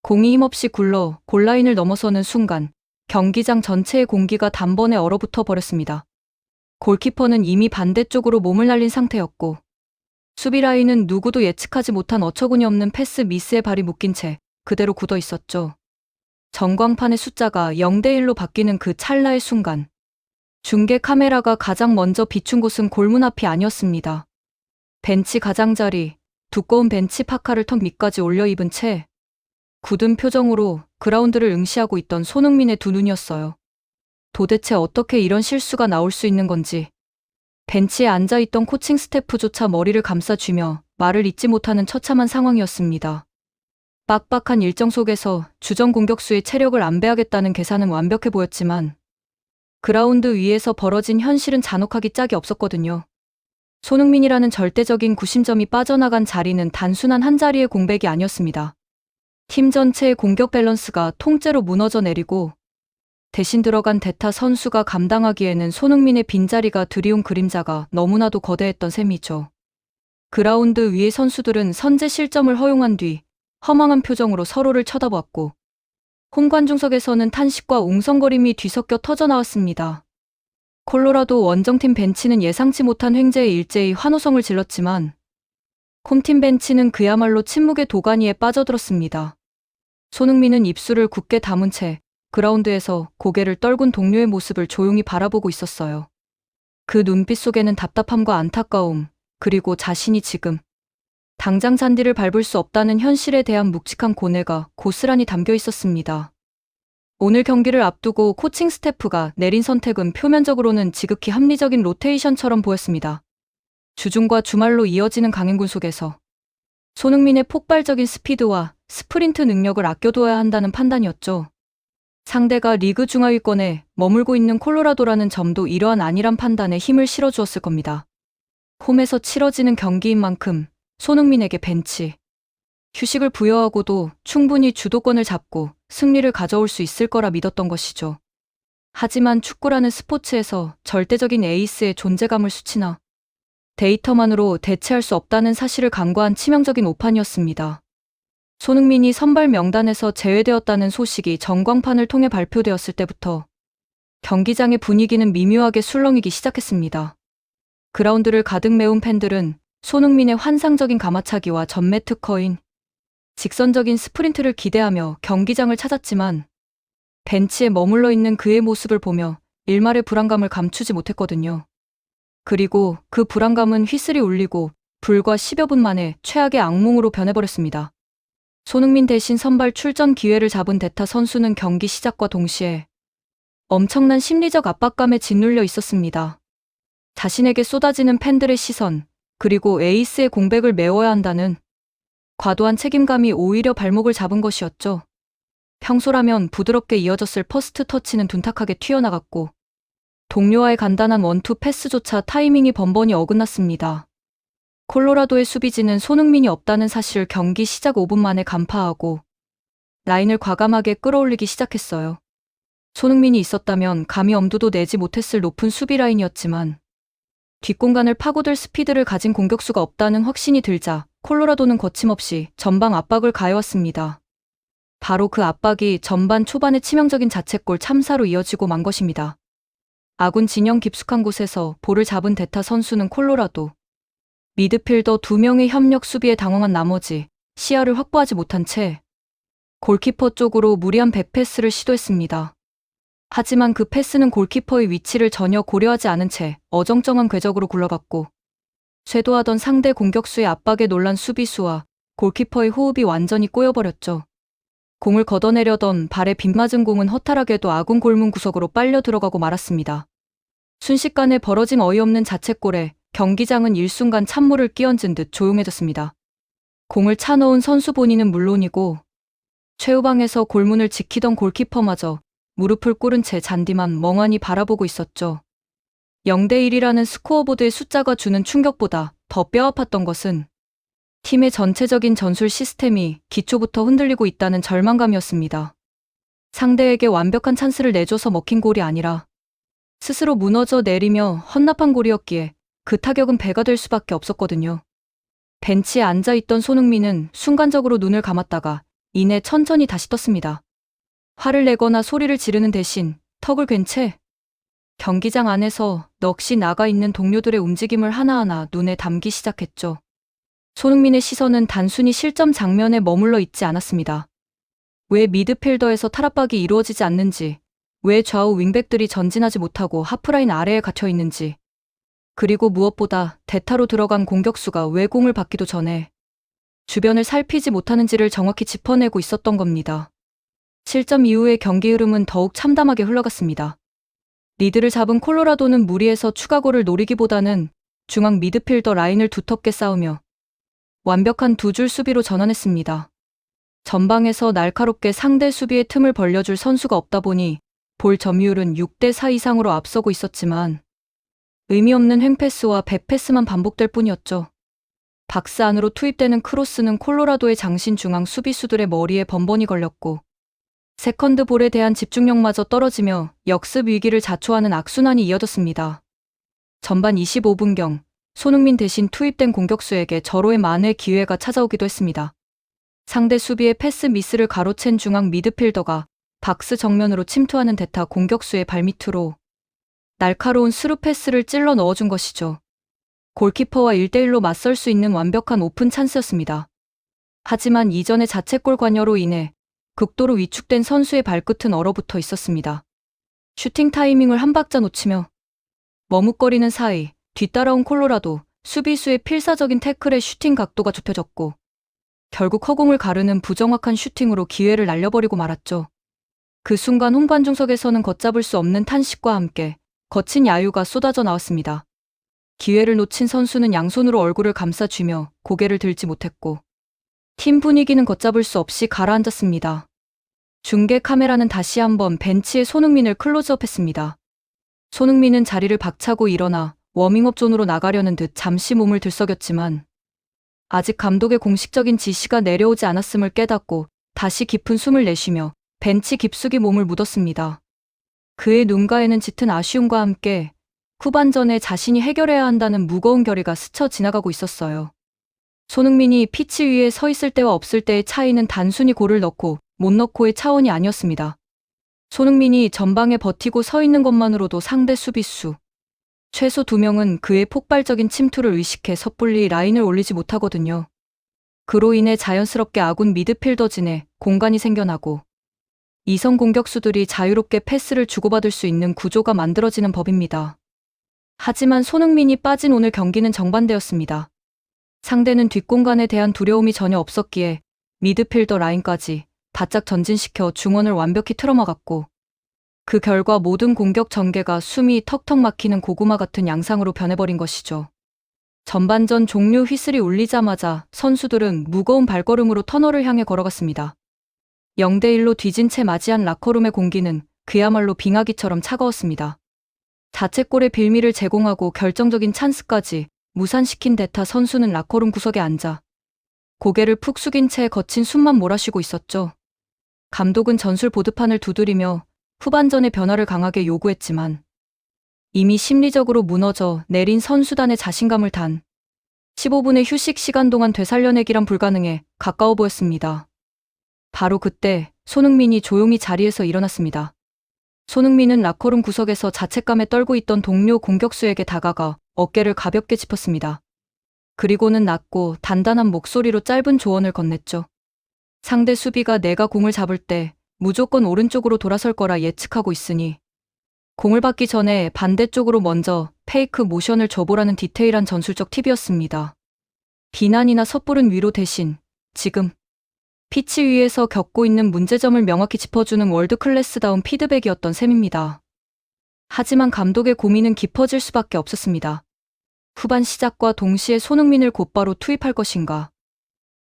공이 힘없이 굴러 골라인을 넘어서는 순간 경기장 전체의 공기가 단번에 얼어붙어 버렸습니다. 골키퍼는 이미 반대쪽으로 몸을 날린 상태였고 수비 라인은 누구도 예측하지 못한 어처구니 없는 패스 미스에 발이 묶인 채 그대로 굳어 있었죠. 전광판의 숫자가 0대1로 바뀌는 그 찰나의 순간 중계 카메라가 가장 먼저 비춘 곳은 골문 앞이 아니었습니다. 벤치 가장자리, 두꺼운 벤치 파카를 턱 밑까지 올려 입은 채 굳은 표정으로 그라운드를 응시하고 있던 손흥민의 두 눈이었어요. 도대체 어떻게 이런 실수가 나올 수 있는 건지. 벤치에 앉아있던 코칭 스태프조차 머리를 감싸쥐며 말을 잇지 못하는 처참한 상황이었습니다. 빡빡한 일정 속에서 주전 공격수의 체력을 안배하겠다는 계산은 완벽해 보였지만 그라운드 위에서 벌어진 현실은 잔혹하기 짝이 없었거든요. 손흥민이라는 절대적인 구심점이 빠져나간 자리는 단순한 한 자리의 공백이 아니었습니다. 팀 전체의 공격 밸런스가 통째로 무너져 내리고 대신 들어간 대타 선수가 감당하기에는 손흥민의 빈자리가 드리운 그림자가 너무나도 거대했던 셈이죠. 그라운드 위의 선수들은 선제 실점을 허용한 뒤 허망한 표정으로 서로를 쳐다보았고 홈관중석에서는 탄식과 웅성거림이 뒤섞여 터져나왔습니다. 콜로라도 원정팀 벤치는 예상치 못한 횡재에 일제히 환호성을 질렀지만 홈팀 벤치는 그야말로 침묵의 도가니에 빠져들었습니다. 손흥민은 입술을 굳게 다문 채 그라운드에서 고개를 떨군 동료의 모습을 조용히 바라보고 있었어요. 그 눈빛 속에는 답답함과 안타까움, 그리고 자신이 지금 당장 잔디를 밟을 수 없다는 현실에 대한 묵직한 고뇌가 고스란히 담겨 있었습니다. 오늘 경기를 앞두고 코칭 스태프가 내린 선택은 표면적으로는 지극히 합리적인 로테이션처럼 보였습니다. 주중과 주말로 이어지는 강행군 속에서 손흥민의 폭발적인 스피드와 스프린트 능력을 아껴둬야 한다는 판단이었죠. 상대가 리그 중하위권에 머물고 있는 콜로라도라는 점도 이러한 안일한 판단에 힘을 실어주었을 겁니다. 홈에서 치러지는 경기인 만큼 손흥민에게 벤치 휴식을 부여하고도 충분히 주도권을 잡고 승리를 가져올 수 있을 거라 믿었던 것이죠. 하지만 축구라는 스포츠에서 절대적인 에이스의 존재감을 수치나 데이터만으로 대체할 수 없다는 사실을 간과한 치명적인 오판이었습니다. 손흥민이 선발 명단에서 제외되었다는 소식이 전광판을 통해 발표되었을 때부터 경기장의 분위기는 미묘하게 술렁이기 시작했습니다. 그라운드를 가득 메운 팬들은 손흥민의 환상적인 가마차기와 전매 특허인 직선적인 스프린트를 기대하며 경기장을 찾았지만 벤치에 머물러 있는 그의 모습을 보며 일말의 불안감을 감추지 못했거든요. 그리고 그 불안감은 휘슬이 울리고 불과 10여 분 만에 최악의 악몽으로 변해버렸습니다. 손흥민 대신 선발 출전 기회를 잡은 대타 선수는 경기 시작과 동시에 엄청난 심리적 압박감에 짓눌려 있었습니다. 자신에게 쏟아지는 팬들의 시선, 그리고 에이스의 공백을 메워야 한다는 과도한 책임감이 오히려 발목을 잡은 것이었죠. 평소라면 부드럽게 이어졌을 퍼스트 터치는 둔탁하게 튀어나갔고 동료와의 간단한 원투 패스조차 타이밍이 번번이 어긋났습니다. 콜로라도의 수비진은 손흥민이 없다는 사실을 경기 시작 5분 만에 간파하고 라인을 과감하게 끌어올리기 시작했어요. 손흥민이 있었다면 감히 엄두도 내지 못했을 높은 수비 라인이었지만 뒷공간을 파고들 스피드를 가진 공격수가 없다는 확신이 들자 콜로라도는 거침없이 전방 압박을 가해왔습니다. 바로 그 압박이 전반 초반의 치명적인 자책골 참사로 이어지고 만 것입니다. 아군 진영 깊숙한 곳에서 볼을 잡은 대타 선수는 콜로라도 미드필더 2명의 협력 수비에 당황한 나머지 시야를 확보하지 못한 채 골키퍼 쪽으로 무리한 백패스를 시도했습니다. 하지만 그 패스는 골키퍼의 위치를 전혀 고려하지 않은 채 어정쩡한 궤적으로 굴러갔고 쇄도하던 상대 공격수의 압박에 놀란 수비수와 골키퍼의 호흡이 완전히 꼬여버렸죠. 공을 걷어내려던 발에 빗맞은 공은 허탈하게도 아군 골문 구석으로 빨려 들어가고 말았습니다. 순식간에 벌어진 어이없는 자책골에 경기장은 일순간 찬물을 끼얹은 듯 조용해졌습니다. 공을 차넣은 선수 본인은 물론이고 최후방에서 골문을 지키던 골키퍼마저 무릎을 꿇은 채 잔디만 멍하니 바라보고 있었죠. 0대1이라는 스코어보드의 숫자가 주는 충격보다 더 뼈아팠던 것은 팀의 전체적인 전술 시스템이 기초부터 흔들리고 있다는 절망감이었습니다. 상대에게 완벽한 찬스를 내줘서 먹힌 골이 아니라 스스로 무너져 내리며 헌납한 골이었기에 그 타격은 배가 될 수밖에 없었거든요. 벤치에 앉아있던 손흥민은 순간적으로 눈을 감았다가 이내 천천히 다시 떴습니다. 화를 내거나 소리를 지르는 대신 턱을 괜 채 경기장 안에서 넋이 나가 있는 동료들의 움직임을 하나하나 눈에 담기 시작했죠. 손흥민의 시선은 단순히 실점 장면에 머물러 있지 않았습니다. 왜 미드필더에서 탈압박이 이루어지지 않는지, 왜 좌우 윙백들이 전진하지 못하고 하프라인 아래에 갇혀 있는지, 그리고 무엇보다 대타로 들어간 공격수가 왜 공을 받기도 전에 주변을 살피지 못하는지를 정확히 짚어내고 있었던 겁니다. 실점 이후의 경기 흐름은 더욱 참담하게 흘러갔습니다. 리드를 잡은 콜로라도는 무리해서 추가골을 노리기보다는 중앙 미드필더 라인을 두텁게 쌓으며 완벽한 두 줄 수비로 전환했습니다. 전방에서 날카롭게 상대 수비의 틈을 벌려줄 선수가 없다 보니 볼 점유율은 6대4 이상으로 앞서고 있었지만 의미 없는 횡패스와 백패스만 반복될 뿐이었죠. 박스 안으로 투입되는 크로스는 콜로라도의 장신 중앙 수비수들의 머리에 번번이 걸렸고 세컨드 볼에 대한 집중력마저 떨어지며 역습 위기를 자초하는 악순환이 이어졌습니다. 전반 25분경 손흥민 대신 투입된 공격수에게 절호의 만회 기회가 찾아오기도 했습니다. 상대 수비의 패스 미스를 가로챈 중앙 미드필더가 박스 정면으로 침투하는 대타 공격수의 발밑으로 날카로운 스루 패스를 찔러 넣어준 것이죠. 골키퍼와 1대1로 맞설 수 있는 완벽한 오픈 찬스였습니다. 하지만 이전의 자책골 관여로 인해 극도로 위축된 선수의 발끝은 얼어붙어 있었습니다. 슈팅 타이밍을 한 박자 놓치며 머뭇거리는 사이 뒤따라온 콜로라도 수비수의 필사적인 태클에 슈팅 각도가 좁혀졌고 결국 허공을 가르는 부정확한 슈팅으로 기회를 날려버리고 말았죠. 그 순간 홍관중석에서는 걷잡을 수 없는 탄식과 함께 거친 야유가 쏟아져 나왔습니다. 기회를 놓친 선수는 양손으로 얼굴을 감싸쥐며 고개를 들지 못했고 팀 분위기는 걷잡을 수 없이 가라앉았습니다. 중계 카메라는 다시 한번 벤치에 손흥민을 클로즈업했습니다. 손흥민은 자리를 박차고 일어나 워밍업 존으로 나가려는 듯 잠시 몸을 들썩였지만 아직 감독의 공식적인 지시가 내려오지 않았음을 깨닫고 다시 깊은 숨을 내쉬며 벤치 깊숙이 몸을 묻었습니다. 그의 눈가에는 짙은 아쉬움과 함께 후반전에 자신이 해결해야 한다는 무거운 결의가 스쳐 지나가고 있었어요. 손흥민이 피치 위에 서 있을 때와 없을 때의 차이는 단순히 골을 넣고 못 넣고의 차원이 아니었습니다. 손흥민이 전방에 버티고 서 있는 것만으로도 상대 수비수 최소 2명은 그의 폭발적인 침투를 의식해 섣불리 라인을 올리지 못하거든요. 그로 인해 자연스럽게 아군 미드필더진에 공간이 생겨나고 이성 공격수들이 자유롭게 패스를 주고받을 수 있는 구조가 만들어지는 법입니다. 하지만 손흥민이 빠진 오늘 경기는 정반대였습니다. 상대는 뒷공간에 대한 두려움이 전혀 없었기에 미드필더 라인까지 바짝 전진시켜 중원을 완벽히 틀어막았고 그 결과 모든 공격 전개가 숨이 턱턱 막히는 고구마 같은 양상으로 변해버린 것이죠. 전반전 종료 휘슬이 울리자마자 선수들은 무거운 발걸음으로 터널을 향해 걸어갔습니다. 0대1로 뒤진 채 맞이한 라커룸의 공기는 그야말로 빙하기처럼 차가웠습니다. 자책골의 빌미를 제공하고 결정적인 찬스까지 무산시킨 대타 선수는 라커룸 구석에 앉아 고개를 푹 숙인 채 거친 숨만 몰아쉬고 있었죠. 감독은 전술 보드판을 두드리며 후반전의 변화를 강하게 요구했지만 이미 심리적으로 무너져 내린 선수단의 자신감을 단 15분의 휴식 시간 동안 되살려내기란 불가능해 가까워 보였습니다. 바로 그때 손흥민이 조용히 자리에서 일어났습니다. 손흥민은 라커룸 구석에서 자책감에 떨고 있던 동료 공격수에게 다가가 어깨를 가볍게 짚었습니다. 그리고는 낮고 단단한 목소리로 짧은 조언을 건넸죠. 상대 수비가 내가 공을 잡을 때 무조건 오른쪽으로 돌아설 거라 예측하고 있으니 공을 받기 전에 반대쪽으로 먼저 페이크 모션을 줘보라는 디테일한 전술적 팁이었습니다. 비난이나 섣부른 위로 대신 지금 피치 위에서 겪고 있는 문제점을 명확히 짚어주는 월드클래스다운 피드백이었던 셈입니다. 하지만 감독의 고민은 깊어질 수밖에 없었습니다. 후반 시작과 동시에 손흥민을 곧바로 투입할 것인가?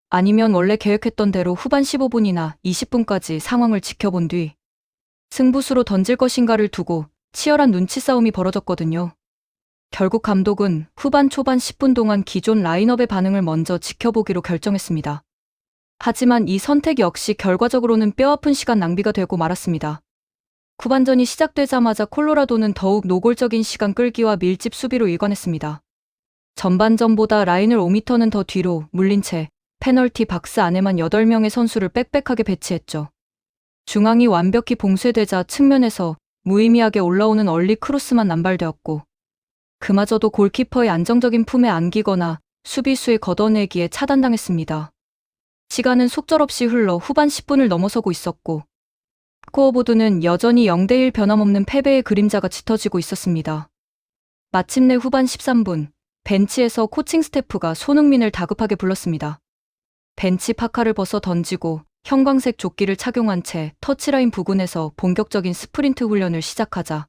아니면 원래 계획했던 대로 후반 15분이나 20분까지 상황을 지켜본 뒤 승부수로 던질 것인가를 두고 치열한 눈치 싸움이 벌어졌거든요. 결국 감독은 후반 초반 10분 동안 기존 라인업의 반응을 먼저 지켜보기로 결정했습니다. 하지만 이 선택 역시 결과적으로는 뼈아픈 시간 낭비가 되고 말았습니다. 후반전이 시작되자마자 콜로라도는 더욱 노골적인 시간 끌기와 밀집 수비로 일관했습니다. 전반전보다 라인을 5m는 더 뒤로 물린 채 페널티 박스 안에만 8명의 선수를 빽빽하게 배치했죠. 중앙이 완벽히 봉쇄되자 측면에서 무의미하게 올라오는 얼리 크로스만 남발되었고, 그마저도 골키퍼의 안정적인 품에 안기거나 수비수의 걷어내기에 차단당했습니다. 시간은 속절없이 흘러 후반 10분을 넘어서고 있었고, 스코어보드는 여전히 0대1 변함없는 패배의 그림자가 짙어지고 있었습니다. 마침내 후반 13분, 벤치에서 코칭 스태프가 손흥민을 다급하게 불렀습니다. 벤치 파카를 벗어 던지고 형광색 조끼를 착용한 채 터치라인 부근에서 본격적인 스프린트 훈련을 시작하자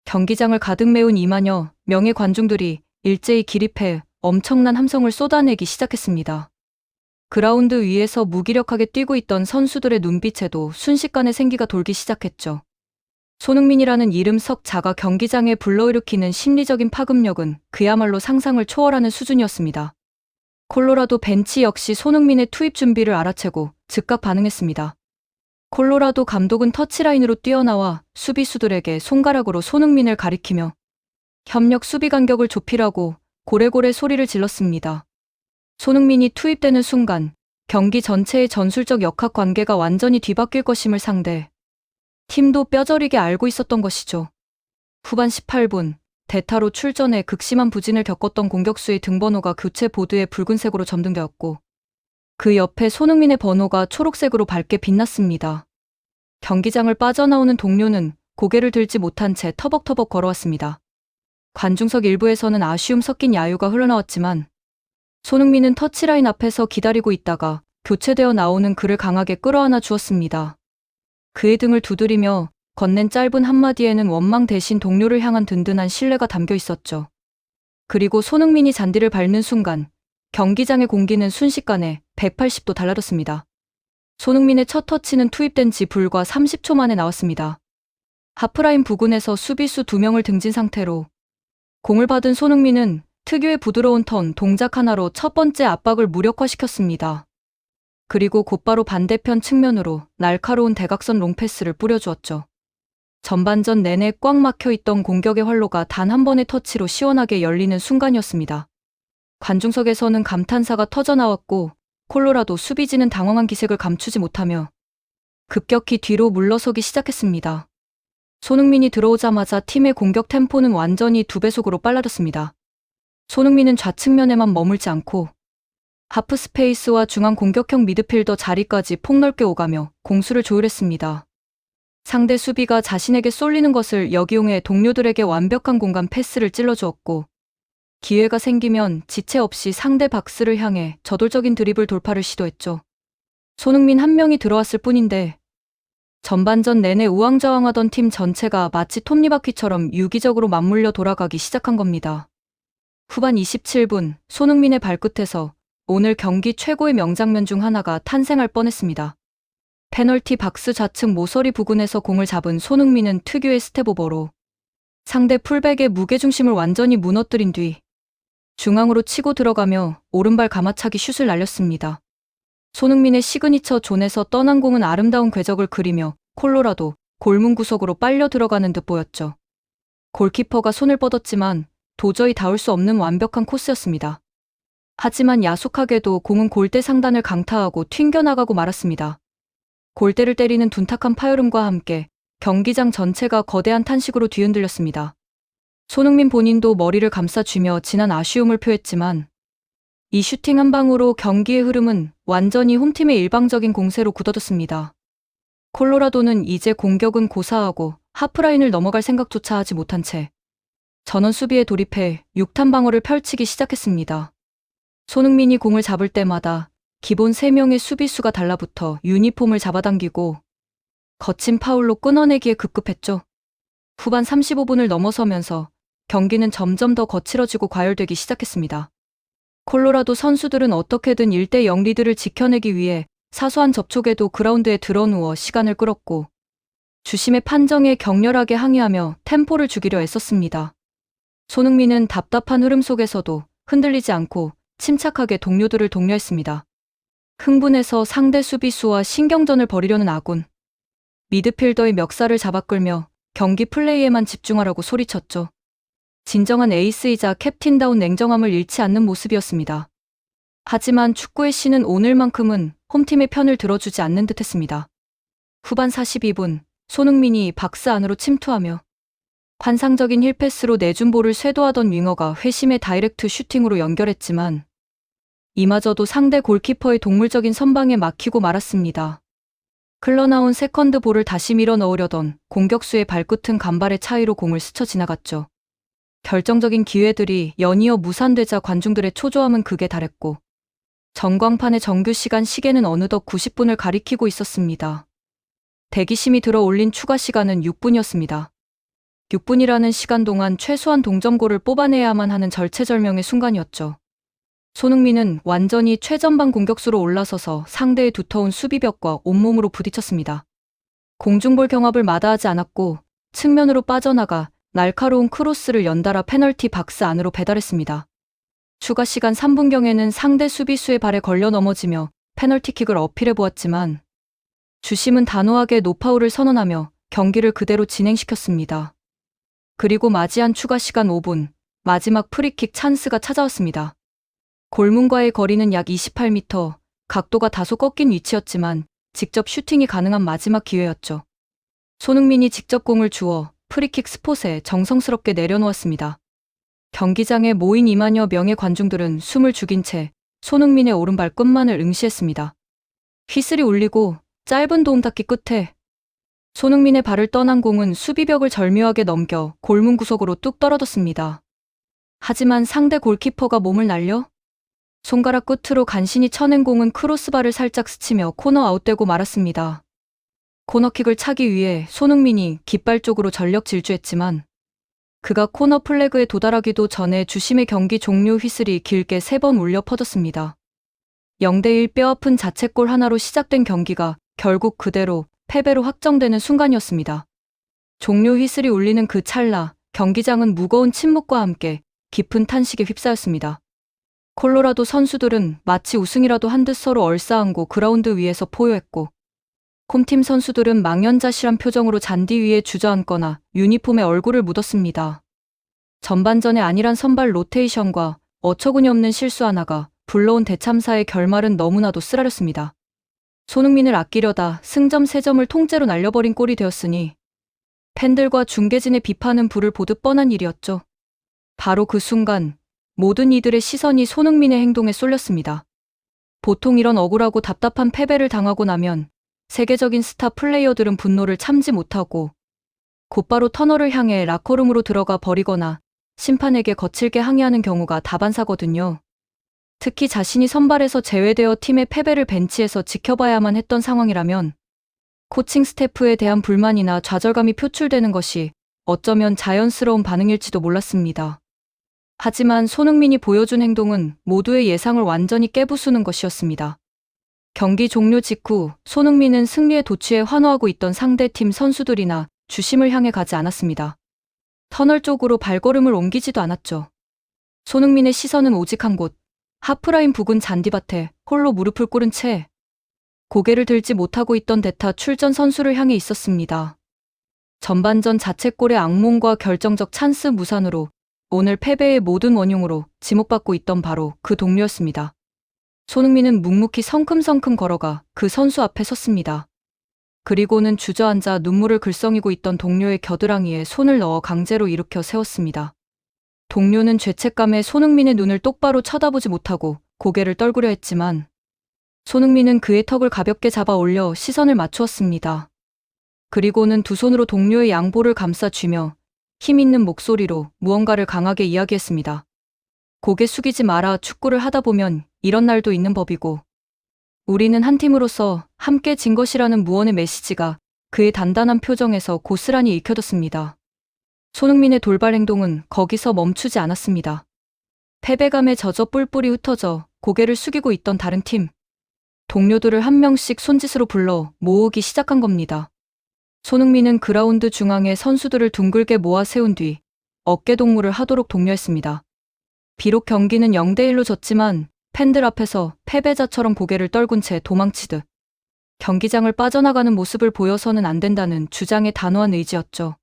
경기장을 가득 메운 2만여 명의 관중들이 일제히 기립해 엄청난 함성을 쏟아내기 시작했습니다. 그라운드 위에서 무기력하게 뛰고 있던 선수들의 눈빛에도 순식간에 생기가 돌기 시작했죠. 손흥민이라는 이름 석 자가 경기장에 불러일으키는 심리적인 파급력은 그야말로 상상을 초월하는 수준이었습니다. 콜로라도 벤치 역시 손흥민의 투입 준비를 알아채고 즉각 반응했습니다. 콜로라도 감독은 터치라인으로 뛰어나와 수비수들에게 손가락으로 손흥민을 가리키며 협력 수비 간격을 좁히라고 고래고래 소리를 질렀습니다. 손흥민이 투입되는 순간 경기 전체의 전술적 역학 관계가 완전히 뒤바뀔 것임을 상대 팀도 뼈저리게 알고 있었던 것이죠. 후반 18분 대타로 출전해 극심한 부진을 겪었던 공격수의 등번호가 교체 보드에 붉은색으로 점등되었고, 그 옆에 손흥민의 번호가 초록색으로 밝게 빛났습니다. 경기장을 빠져나오는 동료는 고개를 들지 못한 채 터벅터벅 걸어왔습니다. 관중석 일부에서는 아쉬움 섞인 야유가 흘러나왔지만 손흥민은 터치라인 앞에서 기다리고 있다가 교체되어 나오는 그를 강하게 끌어안아 주었습니다. 그의 등을 두드리며 건넨 짧은 한마디에는 원망 대신 동료를 향한 든든한 신뢰가 담겨 있었죠. 그리고 손흥민이 잔디를 밟는 순간 경기장의 공기는 순식간에 180도 달라졌습니다. 손흥민의 첫 터치는 투입된 지 불과 30초 만에 나왔습니다. 하프라인 부근에서 수비수 2명을 등진 상태로 공을 받은 손흥민은 특유의 부드러운 턴 동작 하나로 첫 번째 압박을 무력화시켰습니다. 그리고 곧바로 반대편 측면으로 날카로운 대각선 롱패스를 뿌려주었죠. 전반전 내내 꽉 막혀있던 공격의 활로가 단 한 번의 터치로 시원하게 열리는 순간이었습니다. 관중석에서는 감탄사가 터져나왔고 콜로라도 수비진은 당황한 기색을 감추지 못하며 급격히 뒤로 물러서기 시작했습니다. 손흥민이 들어오자마자 팀의 공격 템포는 완전히 2배속으로 빨라졌습니다. 손흥민은 좌측면에만 머물지 않고 하프 스페이스와 중앙 공격형 미드필더 자리까지 폭넓게 오가며 공수를 조율했습니다. 상대 수비가 자신에게 쏠리는 것을 역이용해 동료들에게 완벽한 공간 패스를 찔러주었고, 기회가 생기면 지체 없이 상대 박스를 향해 저돌적인 드리블 돌파를 시도했죠. 손흥민 한 명이 들어왔을 뿐인데 전반전 내내 우왕좌왕하던 팀 전체가 마치 톱니바퀴처럼 유기적으로 맞물려 돌아가기 시작한 겁니다. 후반 27분 손흥민의 발끝에서 오늘 경기 최고의 명장면 중 하나가 탄생할 뻔했습니다. 페널티 박스 좌측 모서리 부근에서 공을 잡은 손흥민은 특유의 스텝오버로 상대 풀백의 무게중심을 완전히 무너뜨린 뒤 중앙으로 치고 들어가며 오른발 가마차기 슛을 날렸습니다. 손흥민의 시그니처 존에서 떠난 공은 아름다운 궤적을 그리며 콜로라도 골문 구석으로 빨려 들어가는 듯 보였죠. 골키퍼가 손을 뻗었지만 도저히 닿을 수 없는 완벽한 코스였습니다. 하지만 야속하게도 공은 골대 상단을 강타하고 튕겨나가고 말았습니다. 골대를 때리는 둔탁한 파열음과 함께 경기장 전체가 거대한 탄식으로 뒤흔들렸습니다. 손흥민 본인도 머리를 감싸쥐며 진한 아쉬움을 표했지만 이 슈팅 한 방으로 경기의 흐름은 완전히 홈팀의 일방적인 공세로 굳어졌습니다. 콜로라도는 이제 공격은 고사하고 하프라인을 넘어갈 생각조차 하지 못한 채 전원 수비에 돌입해 육탄 방어를 펼치기 시작했습니다. 손흥민이 공을 잡을 때마다 기본 3명의 수비수가 달라붙어 유니폼을 잡아당기고 거친 파울로 끊어내기에 급급했죠. 후반 35분을 넘어서면서 경기는 점점 더 거칠어지고 과열되기 시작했습니다. 콜로라도 선수들은 어떻게든 1대0 리드를 지켜내기 위해 사소한 접촉에도 그라운드에 드러누워 시간을 끌었고 주심의 판정에 격렬하게 항의하며 템포를 죽이려 애썼습니다. 손흥민은 답답한 흐름 속에서도 흔들리지 않고 침착하게 동료들을 독려했습니다. 흥분해서 상대 수비수와 신경전을 벌이려는 아군. 미드필더의 멱살을 잡아끌며 경기 플레이에만 집중하라고 소리쳤죠. 진정한 에이스이자 캡틴다운 냉정함을 잃지 않는 모습이었습니다. 하지만 축구의 신은 오늘만큼은 홈팀의 편을 들어주지 않는 듯했습니다. 후반 42분, 손흥민이 박스 안으로 침투하며 환상적인 힐패스로 내준 볼을 쇄도하던 윙어가 회심의 다이렉트 슈팅으로 연결했지만 이마저도 상대 골키퍼의 동물적인 선방에 막히고 말았습니다. 흘러나온 세컨드 볼을 다시 밀어 넣으려던 공격수의 발끝은 간발의 차이로 공을 스쳐 지나갔죠. 결정적인 기회들이 연이어 무산되자 관중들의 초조함은 극에 달했고 전광판의 정규 시간 시계는 어느덧 90분을 가리키고 있었습니다. 대기심이 들어 올린 추가 시간은 6분이었습니다. 6분이라는 시간 동안 최소한 동점골을 뽑아내야만 하는 절체절명의 순간이었죠. 손흥민은 완전히 최전방 공격수로 올라서서 상대의 두터운 수비벽과 온몸으로 부딪혔습니다. 공중볼 경합을 마다하지 않았고 측면으로 빠져나가 날카로운 크로스를 연달아 페널티 박스 안으로 배달했습니다. 추가 시간 3분경에는 상대 수비수의 발에 걸려 넘어지며 페널티킥을 어필해 보았지만 주심은 단호하게 노파울을 선언하며 경기를 그대로 진행시켰습니다. 그리고 맞이한 추가 시간 5분, 마지막 프리킥 찬스가 찾아왔습니다. 골문과의 거리는 약 28m, 각도가 다소 꺾인 위치였지만 직접 슈팅이 가능한 마지막 기회였죠. 손흥민이 직접 공을 주워 프리킥 스폿에 정성스럽게 내려놓았습니다. 경기장에 모인 2만여 명의 관중들은 숨을 죽인 채 손흥민의 오른발 끝만을 응시했습니다. 휘슬이 울리고 짧은 도움닫기 끝에 손흥민의 발을 떠난 공은 수비벽을 절묘하게 넘겨 골문 구석으로 뚝 떨어졌습니다. 하지만 상대 골키퍼가 몸을 날려 손가락 끝으로 간신히 쳐낸 공은 크로스바를 살짝 스치며 코너 아웃되고 말았습니다. 코너킥을 차기 위해 손흥민이 깃발 쪽으로 전력 질주했지만 그가 코너 플래그에 도달하기도 전에 주심의 경기 종료 휘슬이 길게 3번 울려 퍼졌습니다. 0대1 뼈아픈 자책골 하나로 시작된 경기가 결국 그대로 패배로 확정되는 순간이었습니다. 종료 휘슬이 울리는 그 찰나 경기장은 무거운 침묵과 함께 깊은 탄식에 휩싸였습니다. 콜로라도 선수들은 마치 우승이라도 한 듯 서로 얼싸안고 그라운드 위에서 포효했고 홈팀 선수들은 망연자실한 표정으로 잔디 위에 주저앉거나 유니폼에 얼굴을 묻었습니다. 전반전의 안일한 선발 로테이션과 어처구니 없는 실수 하나가 불러온 대참사의 결말은 너무나도 쓰라렸습니다. 손흥민을 아끼려다 승점 3점을 통째로 날려버린 꼴이 되었으니 팬들과 중계진의 비판은 불을 보듯 뻔한 일이었죠. 바로 그 순간 모든 이들의 시선이 손흥민의 행동에 쏠렸습니다. 보통 이런 억울하고 답답한 패배를 당하고 나면 세계적인 스타 플레이어들은 분노를 참지 못하고 곧바로 터널을 향해 라커룸으로 들어가 버리거나 심판에게 거칠게 항의하는 경우가 다반사거든요. 특히 자신이 선발에서 제외되어 팀의 패배를 벤치에서 지켜봐야만 했던 상황이라면 코칭 스태프에 대한 불만이나 좌절감이 표출되는 것이 어쩌면 자연스러운 반응일지도 몰랐습니다. 하지만 손흥민이 보여준 행동은 모두의 예상을 완전히 깨부수는 것이었습니다. 경기 종료 직후 손흥민은 승리에 도취해 환호하고 있던 상대팀 선수들이나 주심을 향해 가지 않았습니다. 터널 쪽으로 발걸음을 옮기지도 않았죠. 손흥민의 시선은 오직 한 곳, 하프라인 부근 잔디밭에 홀로 무릎을 꿇은 채 고개를 들지 못하고 있던 대타 출전 선수를 향해 있었습니다. 전반전 자책골의 악몽과 결정적 찬스 무산으로 오늘 패배의 모든 원흉으로 지목받고 있던 바로 그 동료였습니다. 손흥민은 묵묵히 성큼성큼 걸어가 그 선수 앞에 섰습니다. 그리고는 주저앉아 눈물을 글썽이고 있던 동료의 겨드랑이에 손을 넣어 강제로 일으켜 세웠습니다. 동료는 죄책감에 손흥민의 눈을 똑바로 쳐다보지 못하고 고개를 떨구려 했지만 손흥민은 그의 턱을 가볍게 잡아 올려 시선을 맞추었습니다. 그리고는 두 손으로 동료의 양볼을 감싸쥐며 힘있는 목소리로 무언가를 강하게 이야기했습니다. 고개 숙이지 마라. 축구를 하다 보면 이런 날도 있는 법이고 우리는 한 팀으로서 함께 진 것이라는 무언의 메시지가 그의 단단한 표정에서 고스란히 읽혀졌습니다. 손흥민의 돌발 행동은 거기서 멈추지 않았습니다. 패배감에 젖어 뿔뿔이 흩어져 고개를 숙이고 있던 다른 팀 동료들을 한 명씩 손짓으로 불러 모으기 시작한 겁니다. 손흥민은 그라운드 중앙에 선수들을 둥글게 모아 세운 뒤 어깨 동무를 하도록 독려했습니다. 비록 경기는 0대1로 졌지만 팬들 앞에서 패배자처럼 고개를 떨군 채 도망치듯 경기장을 빠져나가는 모습을 보여서는 안 된다는 주장의 단호한 의지였죠.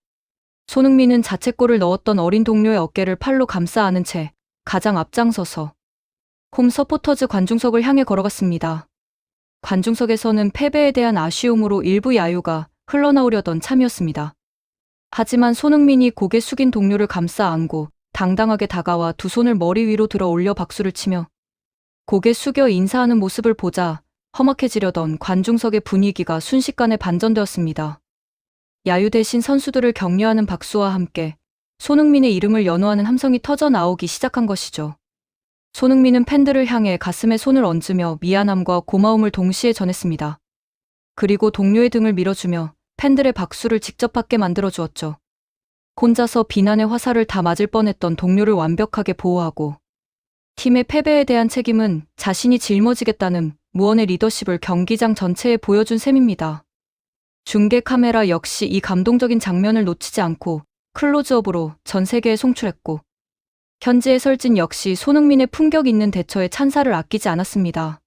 손흥민은 자책골을 넣었던 어린 동료의 어깨를 팔로 감싸 안은 채 가장 앞장서서 홈 서포터즈 관중석을 향해 걸어갔습니다. 관중석에서는 패배에 대한 아쉬움으로 일부 야유가 흘러나오려던 참이었습니다. 하지만 손흥민이 고개 숙인 동료를 감싸 안고 당당하게 다가와 두 손을 머리 위로 들어 올려 박수를 치며 고개 숙여 인사하는 모습을 보자 험악해지려던 관중석의 분위기가 순식간에 반전되었습니다. 야유 대신 선수들을 격려하는 박수와 함께 손흥민의 이름을 연호하는 함성이 터져 나오기 시작한 것이죠. 손흥민은 팬들을 향해 가슴에 손을 얹으며 미안함과 고마움을 동시에 전했습니다. 그리고 동료의 등을 밀어주며 팬들의 박수를 직접 받게 만들어 주었죠. 혼자서 비난의 화살을 다 맞을 뻔했던 동료를 완벽하게 보호하고 팀의 패배에 대한 책임은 자신이 짊어지겠다는 무언의 리더십을 경기장 전체에 보여준 셈입니다. 중계 카메라 역시 이 감동적인 장면을 놓치지 않고 클로즈업으로 전 세계에 송출했고 현지 해설진 역시 손흥민의 품격 있는 대처에 찬사를 아끼지 않았습니다.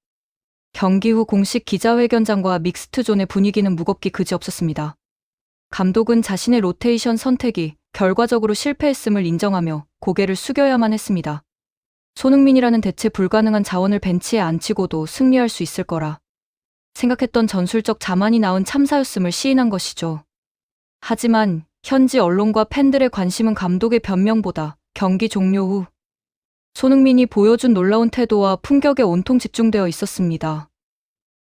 경기 후 공식 기자회견장과 믹스트존의 분위기는 무겁기 그지없었습니다. 감독은 자신의 로테이션 선택이 결과적으로 실패했음을 인정하며 고개를 숙여야만 했습니다. 손흥민이라는 대체 불가능한 자원을 벤치에 앉히고도 승리할 수 있을 거라 생각했던 전술적 자만이 낳은 참사였음을 시인한 것이죠. 하지만 현지 언론과 팬들의 관심은 감독의 변명보다 경기 종료 후 손흥민이 보여준 놀라운 태도와 품격에 온통 집중되어 있었습니다.